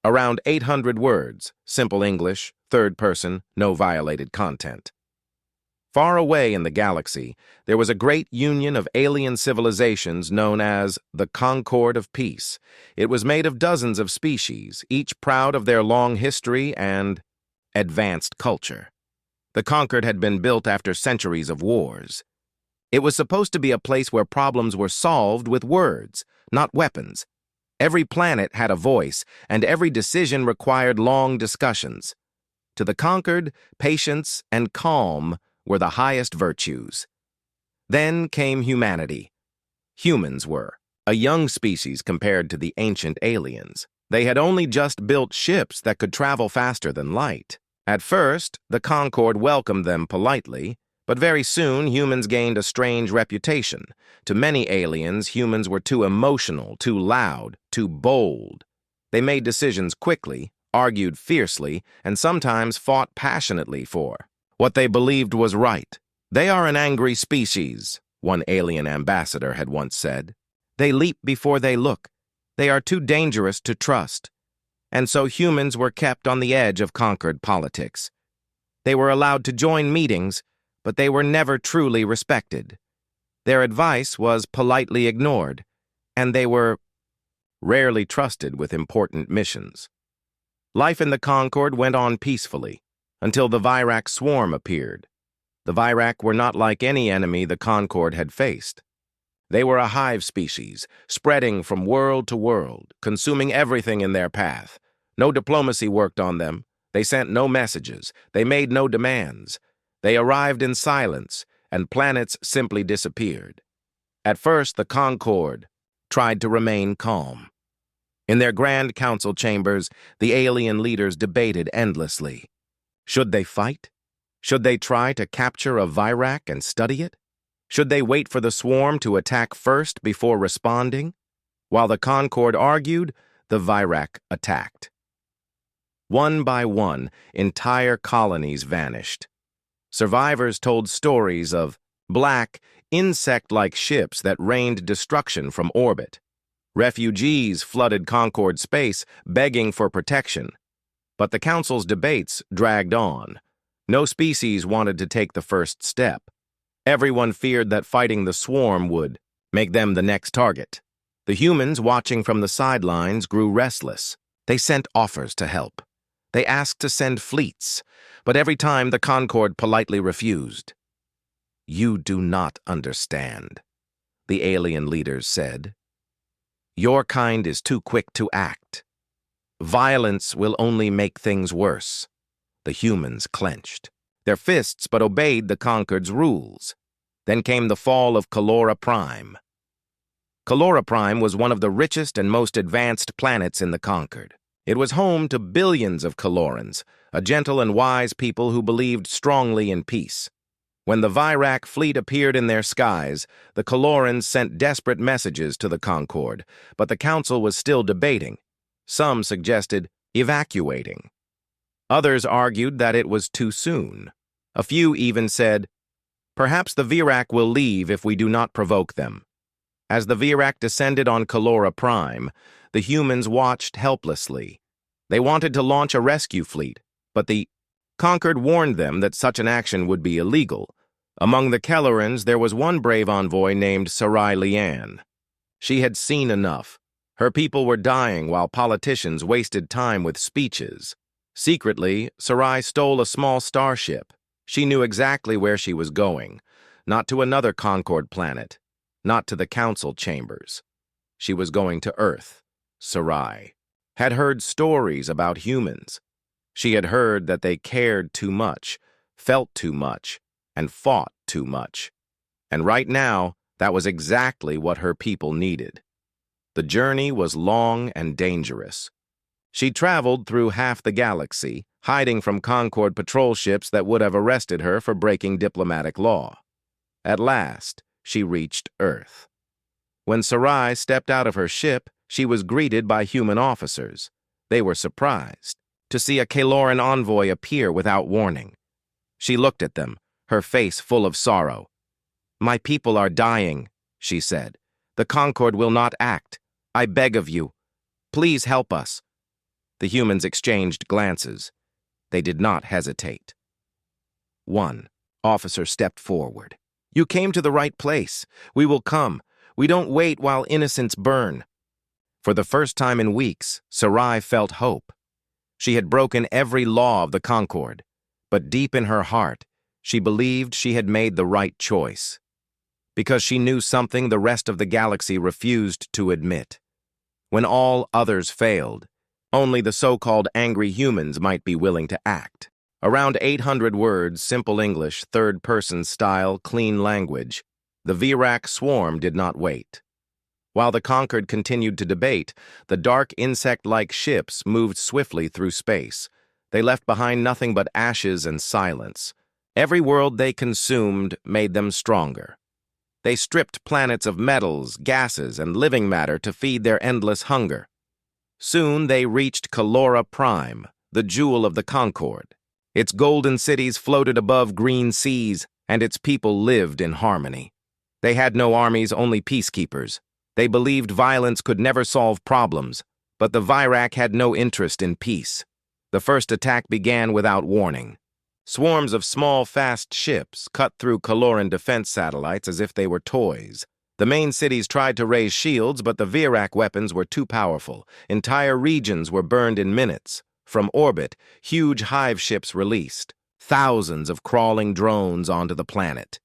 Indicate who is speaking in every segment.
Speaker 1: Around 800 words, simple English, third person, no violated content. Far away in the galaxy, there was a great union of alien civilizations known as the Concord of Peace. It was made of dozens of species, each proud of their long history and advanced culture. The Concord had been built after centuries of wars. It was supposed to be a place where problems were solved with words, not weapons. Every planet had a voice, and every decision required long discussions. To the Concord, patience and calm were the highest virtues. Then came humanity. Humans were a young species compared to the ancient aliens. They had only just built ships that could travel faster than light. At first, the Concord welcomed them politely, but very soon humans gained a strange reputation. To many aliens, humans were too emotional, too loud, too bold. They made decisions quickly, argued fiercely, and sometimes fought passionately for what they believed was right. "They are an angry species," one alien ambassador had once said. "They leap before they look. They are too dangerous to trust." And so humans were kept on the edge of Concord politics. They were allowed to join meetings, but they were never truly respected. Their advice was politely ignored, and they were rarely trusted with important missions. Life in the Concord went on peacefully, until the Virac swarm appeared. The Virac were not like any enemy the Concord had faced. They were a hive species, spreading from world to world, consuming everything in their path. No diplomacy worked on them. They sent no messages. They made no demands. They arrived in silence, and planets simply disappeared. At first, the Concord tried to remain calm. In their grand council chambers, the alien leaders debated endlessly. Should they fight? Should they try to capture a Virac and study it? Should they wait for the swarm to attack first before responding? While the Concord argued, the Virac attacked. One by one, entire colonies vanished. Survivors told stories of black, insect-like ships that rained destruction from orbit. Refugees flooded Concord space, begging for protection. But the Council's debates dragged on. No species wanted to take the first step. Everyone feared that fighting the swarm would make them the next target. The humans, watching from the sidelines, grew restless. They sent offers to help. They asked to send fleets, but every time the Concord politely refused. "You do not understand," the alien leaders said. "Your kind is too quick to act. Violence will only make things worse." The humans clenched their fists but obeyed the Concord's rules. Then came the fall of Calora Prime. Calora Prime was one of the richest and most advanced planets in the Concord. It was home to billions of Calorans, a gentle and wise people who believed strongly in peace. When the Virac fleet appeared in their skies, the Calorans sent desperate messages to the Concord, but the Council was still debating. Some suggested evacuating. Others argued that it was too soon. A few even said, "Perhaps the Virac will leave if we do not provoke them." As the Virac descended on Calora Prime, the humans watched helplessly. They wanted to launch a rescue fleet, but the Concord warned them that such an action would be illegal. Among the Kellorans, there was one brave envoy named Sarai Lian. She had seen enough. Her people were dying while politicians wasted time with speeches. Secretly, Sarai stole a small starship. She knew exactly where she was going, not to another Concord planet, not to the council chambers. She was going to Earth. Sarai had heard stories about humans. She had heard that they cared too much, felt too much, and fought too much. And right now, that was exactly what her people needed. The journey was long and dangerous. She traveled through half the galaxy, hiding from Concord patrol ships that would have arrested her for breaking diplomatic law. At last, she reached Earth. When Sarai stepped out of her ship, she was greeted by human officers. They were surprised to see a Caloran envoy appear without warning. She looked at them, her face full of sorrow. "My people are dying," she said. "The Concord will not act. I beg of you. Please help us." The humans exchanged glances. They did not hesitate. One officer stepped forward. "You came to the right place. We will come. We don't wait while innocents burn." For the first time in weeks, Sarai felt hope. She had broken every law of the Concord, but deep in her heart, she believed she had made the right choice. Because she knew something the rest of the galaxy refused to admit. When all others failed, only the so-called angry humans might be willing to act. Around 800 words, simple English, third-person style, clean language, the Virac swarm did not wait. While the Concord continued to debate, the dark insect-like ships moved swiftly through space. They left behind nothing but ashes and silence. Every world they consumed made them stronger. They stripped planets of metals, gases, and living matter to feed their endless hunger. Soon they reached Calora Prime, the jewel of the Concord. Its golden cities floated above green seas, and its people lived in harmony. They had no armies, only peacekeepers. They believed violence could never solve problems, but the Virac had no interest in peace. The first attack began without warning. Swarms of small, fast ships cut through Caloran defense satellites as if they were toys. The main cities tried to raise shields, but the Virac weapons were too powerful. Entire regions were burned in minutes. From orbit, huge hive ships released. Thousands of crawling drones onto the planet.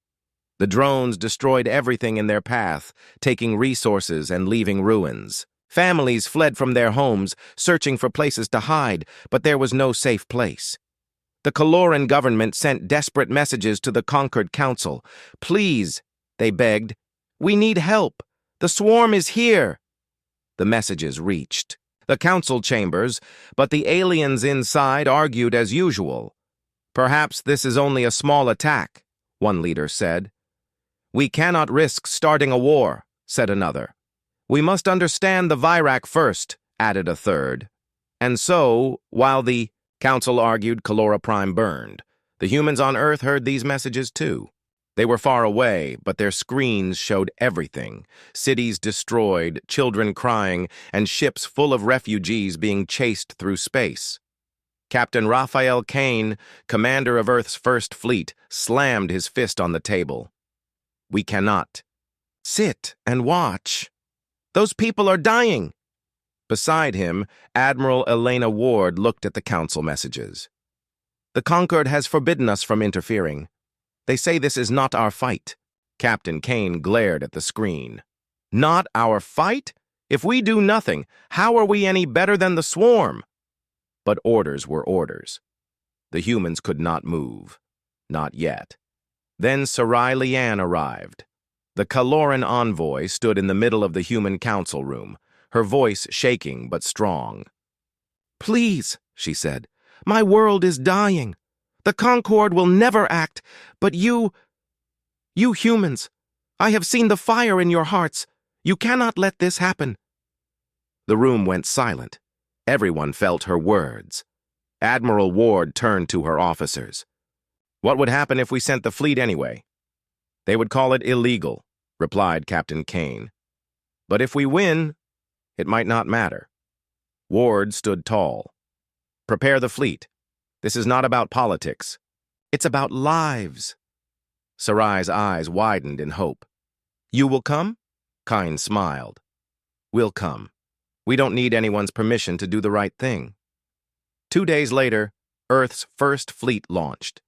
Speaker 1: The drones destroyed everything in their path, taking resources and leaving ruins. Families fled from their homes, searching for places to hide, but there was no safe place. The Caloran government sent desperate messages to the Concord Council. "Please," they begged, "we need help. The swarm is here." The messages reached the council chambers, but the aliens inside argued as usual. "Perhaps this is only a small attack," one leader said. "We cannot risk starting a war," said another. "We must understand the Virac first," added a third. And so, while the council argued, Calora Prime burned. The humans on Earth heard these messages too. They were far away, but their screens showed everything. Cities destroyed, children crying, and ships full of refugees being chased through space. Captain Raphael Kane, commander of Earth's First Fleet, slammed his fist on the table. "We cannot sit and watch. Those people are dying." Beside him, Admiral Elena Ward looked at the council messages. "The Concord has forbidden us from interfering. They say this is not our fight." Captain Kane glared at the screen. "Not our fight? If we do nothing, how are we any better than the swarm?" But orders were orders. The humans could not move. Not yet. Then Sarai Lian arrived. The Caloran envoy stood in the middle of the human council room, her voice shaking but strong. "Please," she said, "my world is dying. The Concord will never act, but you humans, I have seen the fire in your hearts. You cannot let this happen." The room went silent. Everyone felt her words. Admiral Ward turned to her officers. "What would happen if we sent the fleet anyway?" "They would call it illegal," replied Captain Kane. "But if we win, it might not matter." Ward stood tall. "Prepare the fleet. This is not about politics. It's about lives." Sarai's eyes widened in hope. "You will come?" Kine smiled. "We'll come. We don't need anyone's permission to do the right thing." 2 days later, Earth's first fleet launched.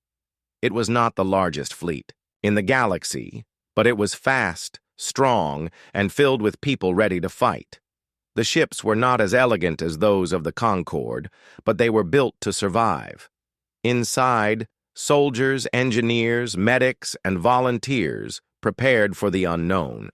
Speaker 1: It was not the largest fleet in the galaxy, but it was fast, strong, and filled with people ready to fight. The ships were not as elegant as those of the Concord, but they were built to survive. Inside, soldiers, engineers, medics, and volunteers prepared for the unknown.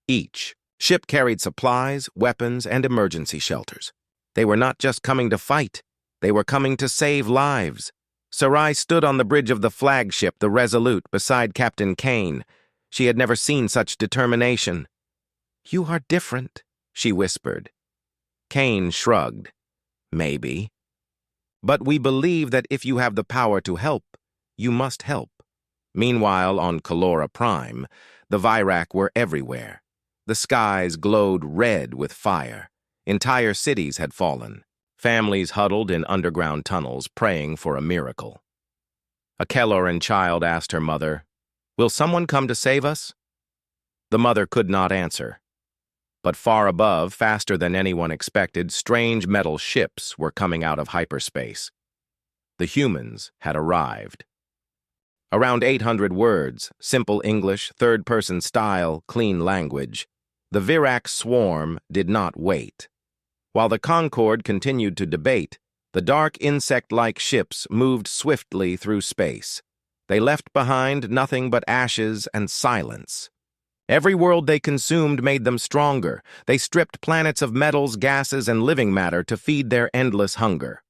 Speaker 1: Each ship carried supplies, weapons, and emergency shelters. They were not just coming to fight, they were coming to save lives. Sarai stood on the bridge of the flagship, the Resolute, beside Captain Kane. She had never seen such determination. "You are different," she whispered. Kane shrugged. "Maybe. But we believe that if you have the power to help, you must help." Meanwhile, on Calora Prime, the Virac were everywhere. The skies glowed red with fire. Entire cities had fallen. Families huddled in underground tunnels, praying for a miracle. A Keloran child asked her mother, "Will someone come to save us?" The mother could not answer. But far above, faster than anyone expected, strange metal ships were coming out of hyperspace. The humans had arrived. Around 800 words, simple English, third-person style, clean language. The Virac swarm did not wait. While the Concorde continued to debate, the dark insect-like ships moved swiftly through space. They left behind nothing but ashes and silence. Every world they consumed made them stronger. They stripped planets of metals, gases, and living matter to feed their endless hunger.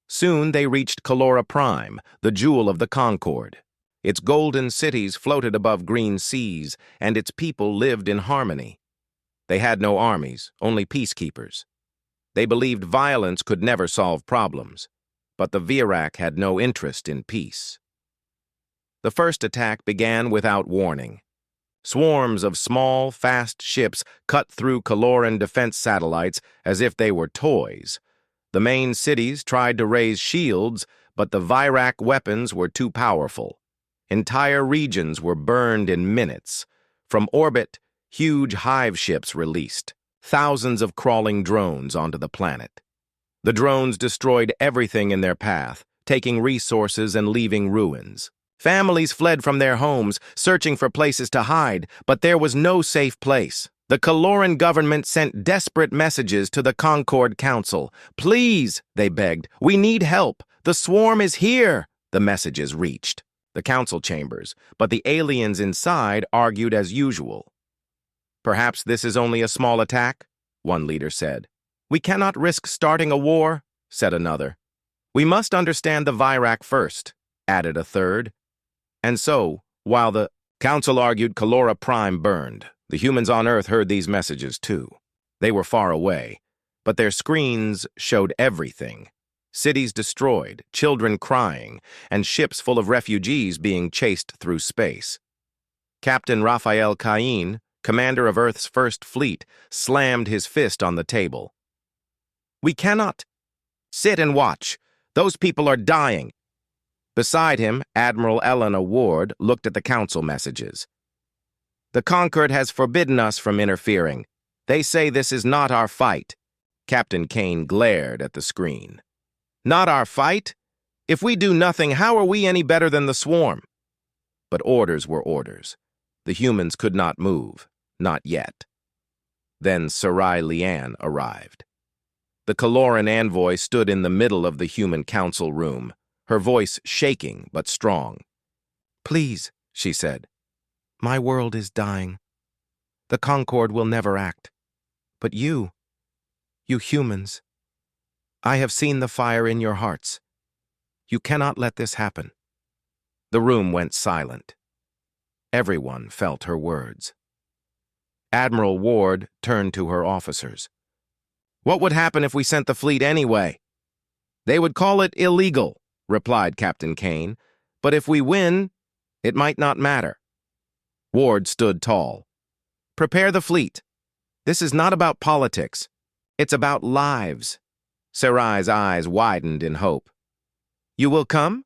Speaker 1: Soon they reached Calora Prime, the jewel of the Concorde. Its golden cities floated above green seas, and its people lived in harmony. They had no armies, only peacekeepers. They believed violence could never solve problems, but the Virac had no interest in peace. The first attack began without warning. Swarms of small, fast ships cut through Caloran defense satellites as if they were toys. The main cities tried to raise shields, but the Virac weapons were too powerful. Entire regions were burned in minutes. From orbit, huge hive ships released, thousands of crawling drones onto the planet. The drones destroyed everything in their path, taking resources and leaving ruins. Families fled from their homes, searching for places to hide, but there was no safe place. The Caloran government sent desperate messages to the Concorde Council. "Please," they begged, "we need help. The swarm is here." The messages reached the council chambers, but the aliens inside argued as usual. "Perhaps this is only a small attack," one leader said. "We cannot risk starting a war," said another. "We must understand the Virac first," added a third. And so, while the council argued, Calora Prime burned. The humans on Earth heard these messages too. They were far away, but their screens showed everything. Cities destroyed, children crying, and ships full of refugees being chased through space. Captain Raphael Cain, commander of Earth's First Fleet, slammed his fist on the table. "We cannot sit and watch. Those people are dying." Beside him, Admiral Elena Ward looked at the council messages. "The Concorde has forbidden us from interfering. They say this is not our fight." Captain Cain glared at the screen. "Not our fight? If we do nothing, how are we any better than the swarm?" But orders were orders. The humans could not move. Not yet. Then Sarai Lian arrived. The Caloran envoy stood in the middle of the human council room, her voice shaking but strong. "Please," she said, "my world is dying. The Concorde will never act. But you humans, I have seen the fire in your hearts. You cannot let this happen." The room went silent. Everyone felt her words. Admiral Ward turned to her officers. "What would happen if we sent the fleet anyway?" "They would call it illegal," replied Captain Cain. "But if we win, it might not matter." Ward stood tall. "Prepare the fleet. This is not about politics. It's about lives." Sarai's eyes widened in hope. "You will come?"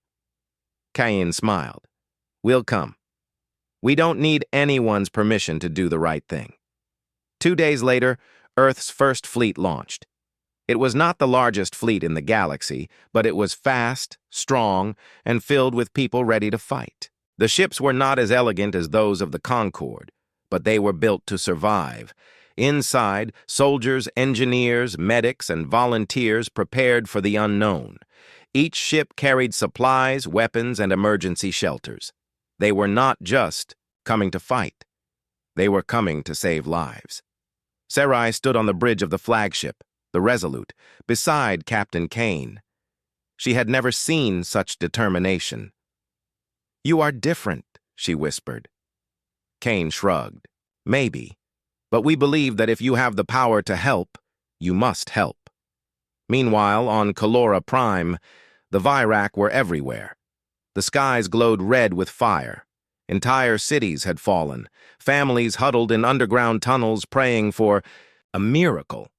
Speaker 1: Cain smiled. "We'll come. We don't need anyone's permission to do the right thing." 2 days later, Earth's first fleet launched. It was not the largest fleet in the galaxy, but it was fast, strong, and filled with people ready to fight. The ships were not as elegant as those of the Concorde, but they were built to survive. Inside, soldiers, engineers, medics, and volunteers prepared for the unknown. Each ship carried supplies, weapons, and emergency shelters. They were not just coming to fight. They were coming to save lives. Sarai stood on the bridge of the flagship, the Resolute, beside Captain Cain. She had never seen such determination. "You are different," she whispered. Cain shrugged. "Maybe, but we believe that if you have the power to help, you must help." Meanwhile, on Calora Prime, the Virac were everywhere. The skies glowed red with fire. Entire cities had fallen. Families huddled in underground tunnels praying for a miracle.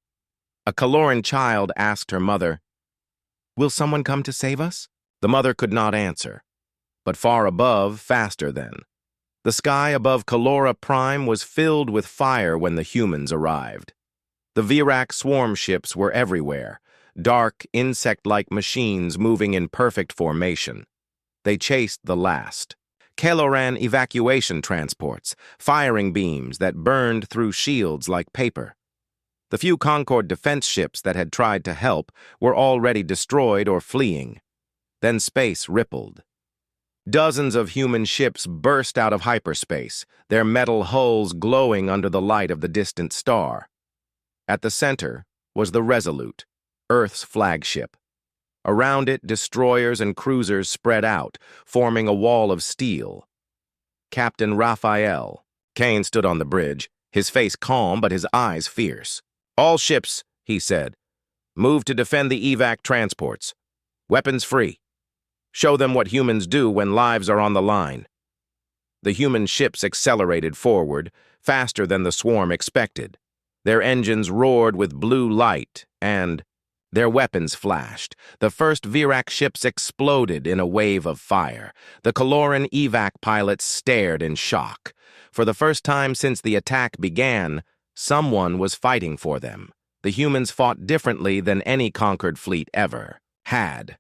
Speaker 1: A Caloran child asked her mother, Will someone come to save us? The mother could not answer. But far above, faster then. The sky above Calora Prime was filled with fire when the humans arrived. The Virak swarm ships were everywhere, dark, insect-like machines moving in perfect formation. They chased the last. Caloran evacuation transports, firing beams that burned through shields like paper. The few Concord defense ships that had tried to help were already destroyed or fleeing. Then space rippled. Dozens of human ships burst out of hyperspace, their metal hulls glowing under the light of the distant star. At the center was the Resolute, Earth's flagship. Around it, destroyers and cruisers spread out, forming a wall of steel. Captain Raphael. Kane stood on the bridge, his face calm but his eyes fierce. "All ships," he said, "move to defend the evac transports. Weapons free. Show them what humans do when lives are on the line." The human ships accelerated forward, faster than the swarm expected. Their engines roared with blue light, and their weapons flashed. The first Virak ships exploded in a wave of fire. The Caloran evac pilots stared in shock. For the first time since the attack began, someone was fighting for them. The humans fought differently than any conquered fleet ever had.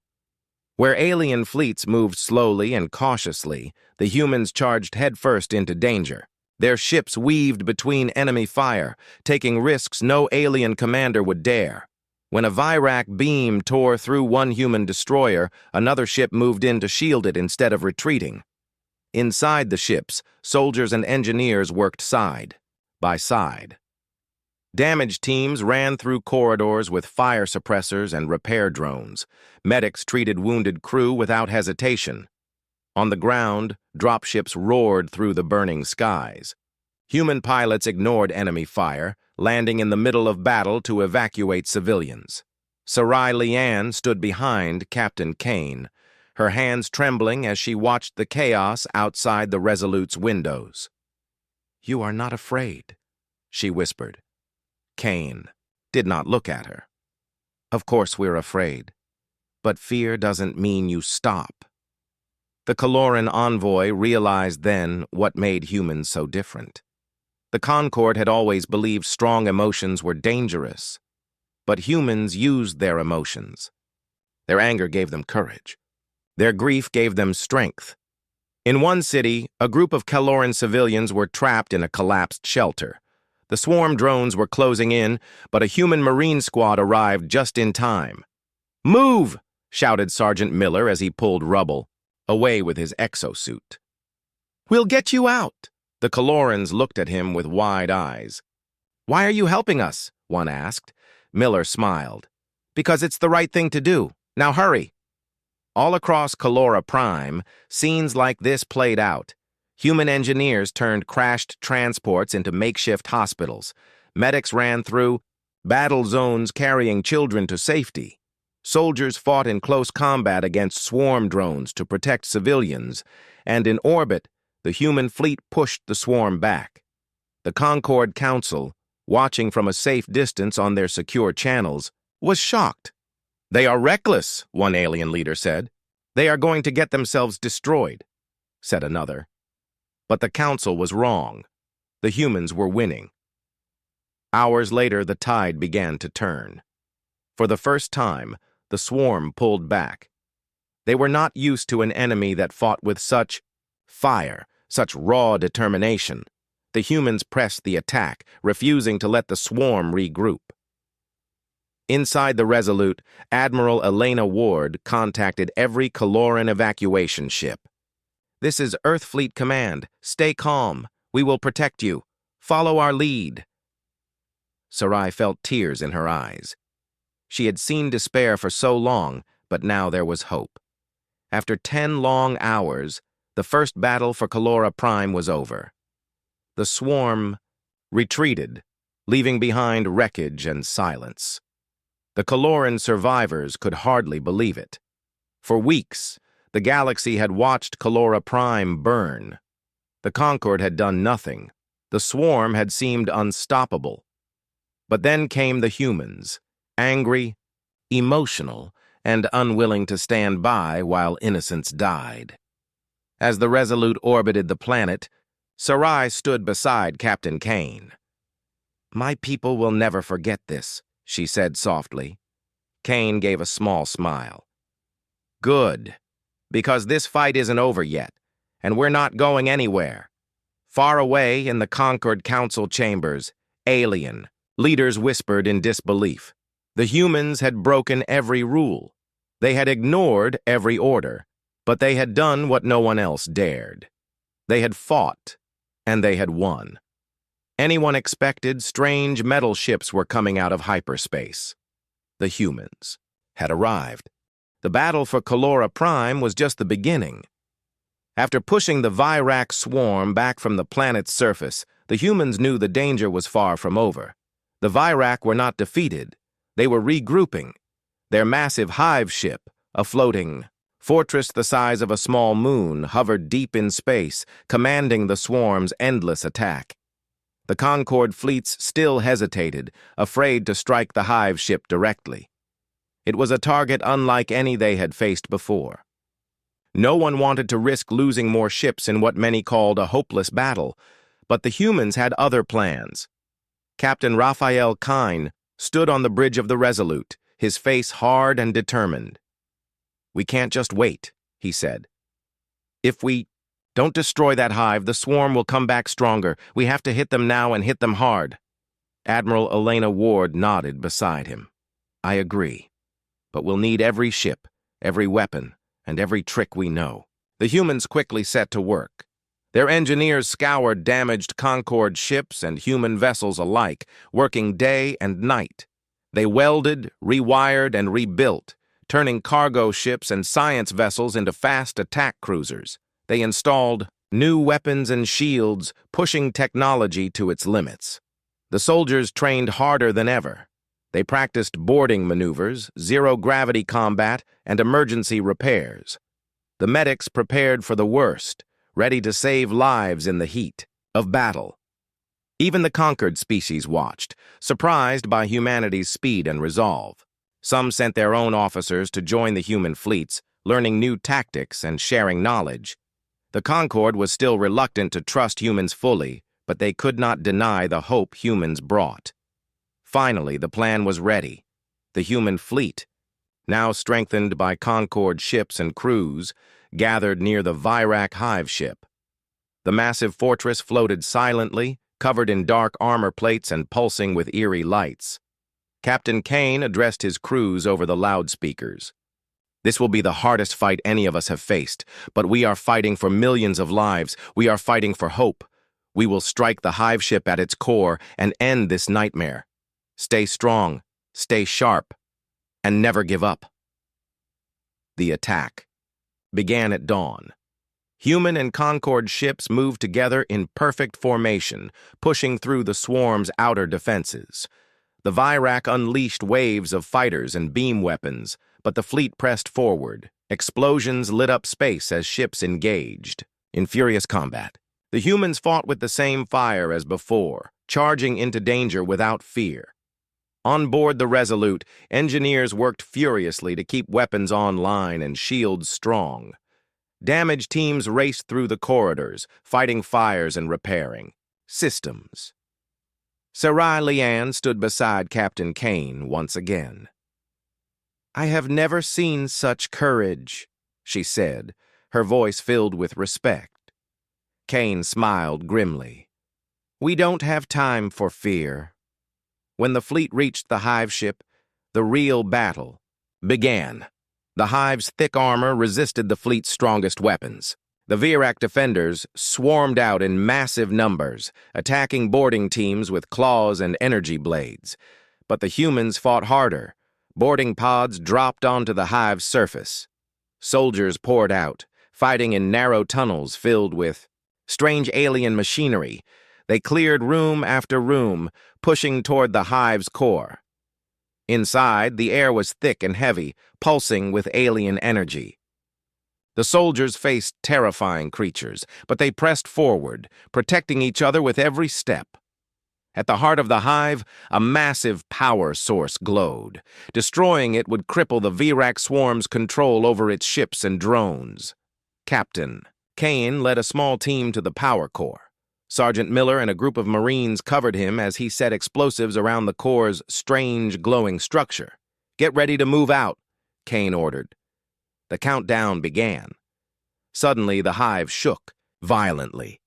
Speaker 1: Where alien fleets moved slowly and cautiously, the humans charged headfirst into danger. Their ships weaved between enemy fire, taking risks no alien commander would dare. When a Virak beam tore through one human destroyer, another ship moved in to shield it instead of retreating. Inside the ships, soldiers and engineers worked side by side. Damage teams ran through corridors with fire suppressors and repair drones. Medics treated wounded crew without hesitation. On the ground, dropships roared through the burning skies. Human pilots ignored enemy fire, landing in the middle of battle to evacuate civilians. Sarai Lian stood behind Captain Kane, her hands trembling as she watched the chaos outside the Resolute's windows. "You are not afraid," she whispered. Kane did not look at her. "Of course we're afraid, but fear doesn't mean you stop." The Caloran envoy realized then what made humans so different. The Concord had always believed strong emotions were dangerous, but humans used their emotions. Their anger gave them courage. Their grief gave them strength. In one city, a group of Caloran civilians were trapped in a collapsed shelter. The swarm drones were closing in, but a human Marine squad arrived just in time. "Move!" shouted Sergeant Miller as he pulled rubble, away with his exosuit. "We'll get you out!" The Calorans looked at him with wide eyes. "Why are you helping us?" one asked. Miller smiled. "Because it's the right thing to do. Now hurry!" All across Calora Prime, scenes like this played out. Human engineers turned crashed transports into makeshift hospitals. Medics ran through battle zones carrying children to safety. Soldiers fought in close combat against swarm drones to protect civilians, and in orbit, the human fleet pushed the swarm back. The Concord Council, watching from a safe distance on their secure channels, was shocked. "They are reckless," one alien leader said. "They are going to get themselves destroyed," said another. But the council was wrong. The humans were winning. Hours later, the tide began to turn. For the first time, the swarm pulled back. They were not used to an enemy that fought with such fire, such raw determination. The humans pressed the attack, refusing to let the swarm regroup. Inside the Resolute, Admiral Elena Ward contacted every Caloran evacuation ship. "This is Earth Fleet Command. Stay calm. We will protect you. Follow our lead." Sarai felt tears in her eyes. She had seen despair for so long, but now there was hope. After 10 long hours, the first battle for Calora Prime was over. The swarm retreated, leaving behind wreckage and silence. The Caloran survivors could hardly believe it. For weeks, the galaxy had watched Calora Prime burn. The Concord had done nothing. The swarm had seemed unstoppable. But then came the humans, angry, emotional, and unwilling to stand by while innocents died. As the Resolute orbited the planet, Sarai stood beside Captain Kane. "My people will never forget this," she said softly. Kane gave a small smile. "Good, because this fight isn't over yet, and we're not going anywhere." Far away in the Concord Council chambers, alien leaders whispered in disbelief. The humans had broken every rule. They had ignored every order, but they had done what no one else dared. They had fought, and they had won. Anyone expected strange metal ships were coming out of hyperspace. The humans had arrived. The battle for Calora Prime was just the beginning. After pushing the Virac swarm back from the planet's surface, the humans knew the danger was far from over. The Virac were not defeated. They were regrouping. Their massive hive ship, a floating fortress the size of a small moon, hovered deep in space, commanding the swarm's endless attack. The Concord fleets still hesitated, afraid to strike the hive ship directly. It was a target unlike any they had faced before. No one wanted to risk losing more ships in what many called a hopeless battle, but the humans had other plans. Captain Raphael Kine stood on the bridge of the Resolute, his face hard and determined. "We can't just wait," he said. "If we don't destroy that hive, the swarm will come back stronger. We have to hit them now and hit them hard." Admiral Elena Ward nodded beside him. "I agree, but we'll need every ship, every weapon, and every trick we know." The humans quickly set to work. Their engineers scoured damaged Concord ships and human vessels alike, working day and night. They welded, rewired, and rebuilt, turning cargo ships and science vessels into fast attack cruisers. They installed new weapons and shields, pushing technology to its limits. The soldiers trained harder than ever. They practiced boarding maneuvers, zero-gravity combat, and emergency repairs. The medics prepared for the worst, ready to save lives in the heat of battle. Even the conquered species watched, surprised by humanity's speed and resolve. Some sent their own officers to join the human fleets, learning new tactics and sharing knowledge. The Concord was still reluctant to trust humans fully, but they could not deny the hope humans brought. Finally, the plan was ready. The human fleet, now strengthened by Concord ships and crews, gathered near the Virac hive ship. The massive fortress floated silently, covered in dark armor plates and pulsing with eerie lights. Captain Kane addressed his crews over the loudspeakers. "This will be the hardest fight any of us have faced, but we are fighting for millions of lives. We are fighting for hope. We will strike the hive ship at its core and end this nightmare. Stay strong, stay sharp, and never give up." The attack began at dawn. Human and Concord ships moved together in perfect formation, pushing through the swarm's outer defenses. The Virac unleashed waves of fighters and beam weapons, but the fleet pressed forward. Explosions lit up space as ships engaged in furious combat. The humans fought with the same fire as before, charging into danger without fear. On board the Resolute, engineers worked furiously to keep weapons online and shields strong. Damage teams raced through the corridors, fighting fires and repairing systems. Sarai Leanne stood beside Captain Kane once again. "I have never seen such courage," she said, her voice filled with respect. Kane smiled grimly. "We don't have time for fear." When the fleet reached the hive ship, the real battle began. The hive's thick armor resisted the fleet's strongest weapons. The Virac defenders swarmed out in massive numbers, attacking boarding teams with claws and energy blades. But the humans fought harder. Boarding pods dropped onto the hive's surface. Soldiers poured out, fighting in narrow tunnels filled with strange alien machinery. They cleared room after room, pushing toward the hive's core. Inside, the air was thick and heavy, pulsing with alien energy. The soldiers faced terrifying creatures, but they pressed forward, protecting each other with every step. At the heart of the hive, a massive power source glowed. Destroying it would cripple the Virak swarm's control over its ships and drones. Captain Kane led a small team to the power core. Sergeant Miller and a group of Marines covered him as he set explosives around the core's strange, glowing structure. "Get ready to move out," Kane ordered. The countdown began. Suddenly, the hive shook violently.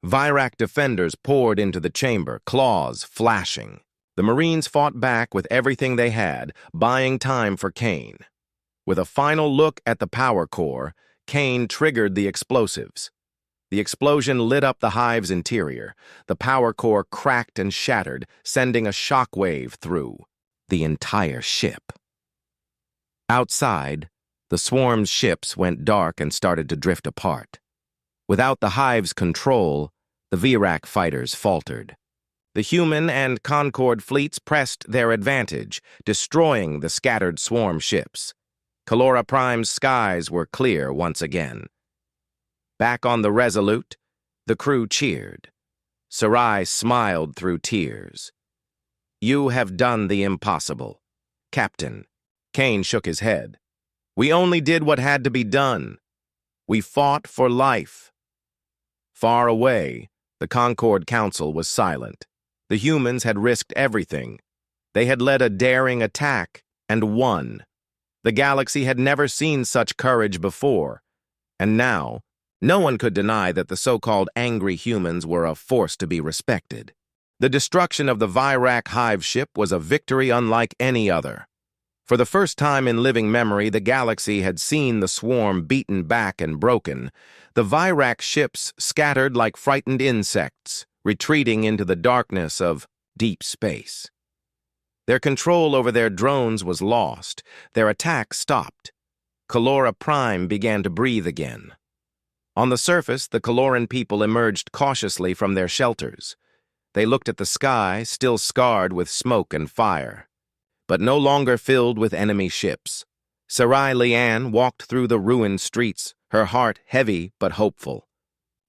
Speaker 1: Virak defenders poured into the chamber, claws flashing. The Marines fought back with everything they had, buying time for Kane. With a final look at the power core, Kane triggered the explosives. The explosion lit up the hive's interior. The power core cracked and shattered, sending a shock wave through the entire ship. Outside, the swarm's ships went dark and started to drift apart. Without the hive's control, the Virak fighters faltered. The human and Concord fleets pressed their advantage, destroying the scattered swarm ships. Kalora Prime's skies were clear once again. Back on the Resolute, the crew cheered. Sarai smiled through tears. "You have done the impossible, Captain." Kane shook his head. "We only did what had to be done. We fought for life." Far away, the Concord Council was silent. The humans had risked everything. They had led a daring attack and won. The galaxy had never seen such courage before, and now, no one could deny that the so-called angry humans were a force to be respected. The destruction of the Virak hive ship was a victory unlike any other. For the first time in living memory, the galaxy had seen the swarm beaten back and broken, the Virak ships scattered like frightened insects, retreating into the darkness of deep space. Their control over their drones was lost. Their attack stopped. Kalora Prime began to breathe again. On the surface, the Kaloran people emerged cautiously from their shelters. They looked at the sky, still scarred with smoke and fire, but no longer filled with enemy ships. Sarai Lian walked through the ruined streets, her heart heavy but hopeful.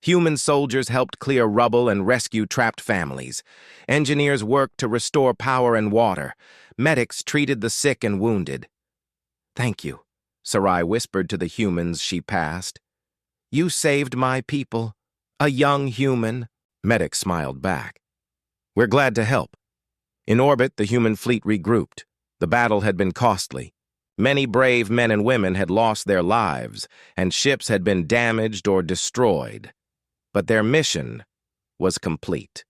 Speaker 1: Human soldiers helped clear rubble and rescue trapped families. Engineers worked to restore power and water. Medics treated the sick and wounded. "Thank you," Sarai whispered to the humans she passed. "You saved my people, a young human." Medic smiled back. "We're glad to help." In orbit, the human fleet regrouped. The battle had been costly. Many brave men and women had lost their lives, and ships had been damaged or destroyed. But their mission was complete.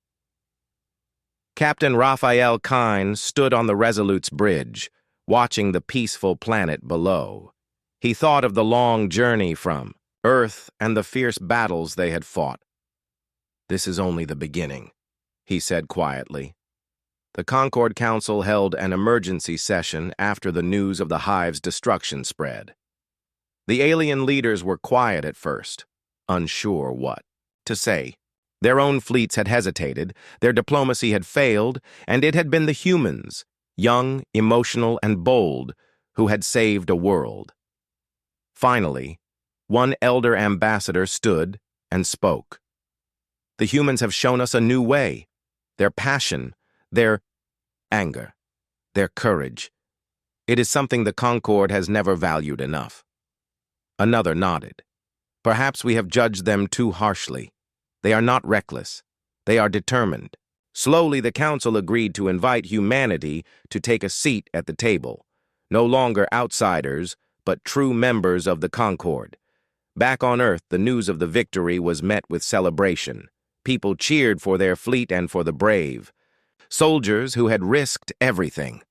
Speaker 1: Captain Raphael Kine stood on the Resolute's bridge, watching the peaceful planet below. He thought of the long journey from Earth and the fierce battles they had fought. "This is only the beginning," he said quietly. The Concord Council held an emergency session after the news of the hive's destruction spread. The alien leaders were quiet at first, unsure what to say. Their own fleets had hesitated, their diplomacy had failed, and it had been the humans, young, emotional, and bold, who had saved a world. Finally, one elder ambassador stood and spoke. "The humans have shown us a new way. Their passion, their anger, their courage. It is something the Concord has never valued enough." Another nodded. "Perhaps we have judged them too harshly. They are not reckless. They are determined." Slowly, the council agreed to invite humanity to take a seat at the table. No longer outsiders, but true members of the Concord. Back on Earth, the news of the victory was met with celebration. People cheered for their fleet and for the brave. Soldiers who had risked everything.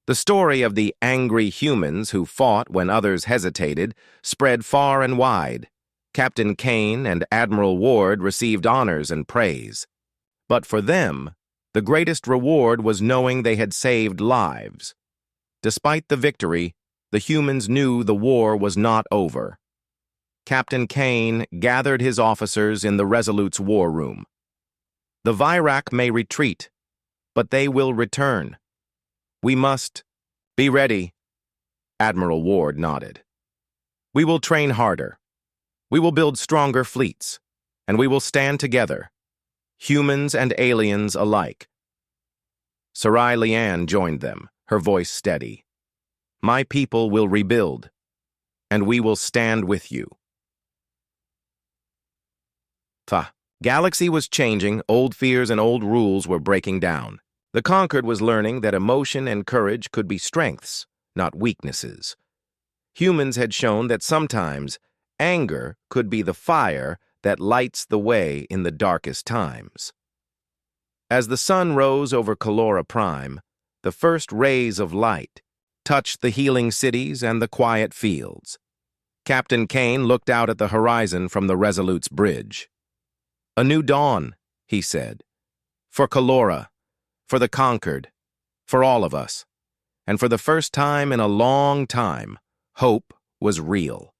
Speaker 1: The story of the angry humans who fought when others hesitated spread far and wide. Captain Kane and Admiral Ward received honors and praise. But for them, the greatest reward was knowing they had saved lives. Despite the victory, the humans knew the war was not over. Captain Kane gathered his officers in the Resolute's war room. "The Virak may retreat, but they will return. We must be ready." Admiral Ward nodded. "We will train harder. We will build stronger fleets, and we will stand together, humans and aliens alike, Sarai Liane joined them, her voice steady. My people will rebuild, and we will stand with you. The galaxy was changing, old fears and old rules were breaking down. The conquered was learning that emotion and courage could be strengths, not weaknesses. Humans had shown that sometimes anger could be the fire that lights the way in the darkest times. As the sun rose over Calora Prime, the first rays of light touched the healing cities and the quiet fields. Captain Kane looked out at the horizon from the Resolute's bridge. A new dawn, he said. For Calora, for the conquered, for all of us. And for the first time in a long time, hope was real.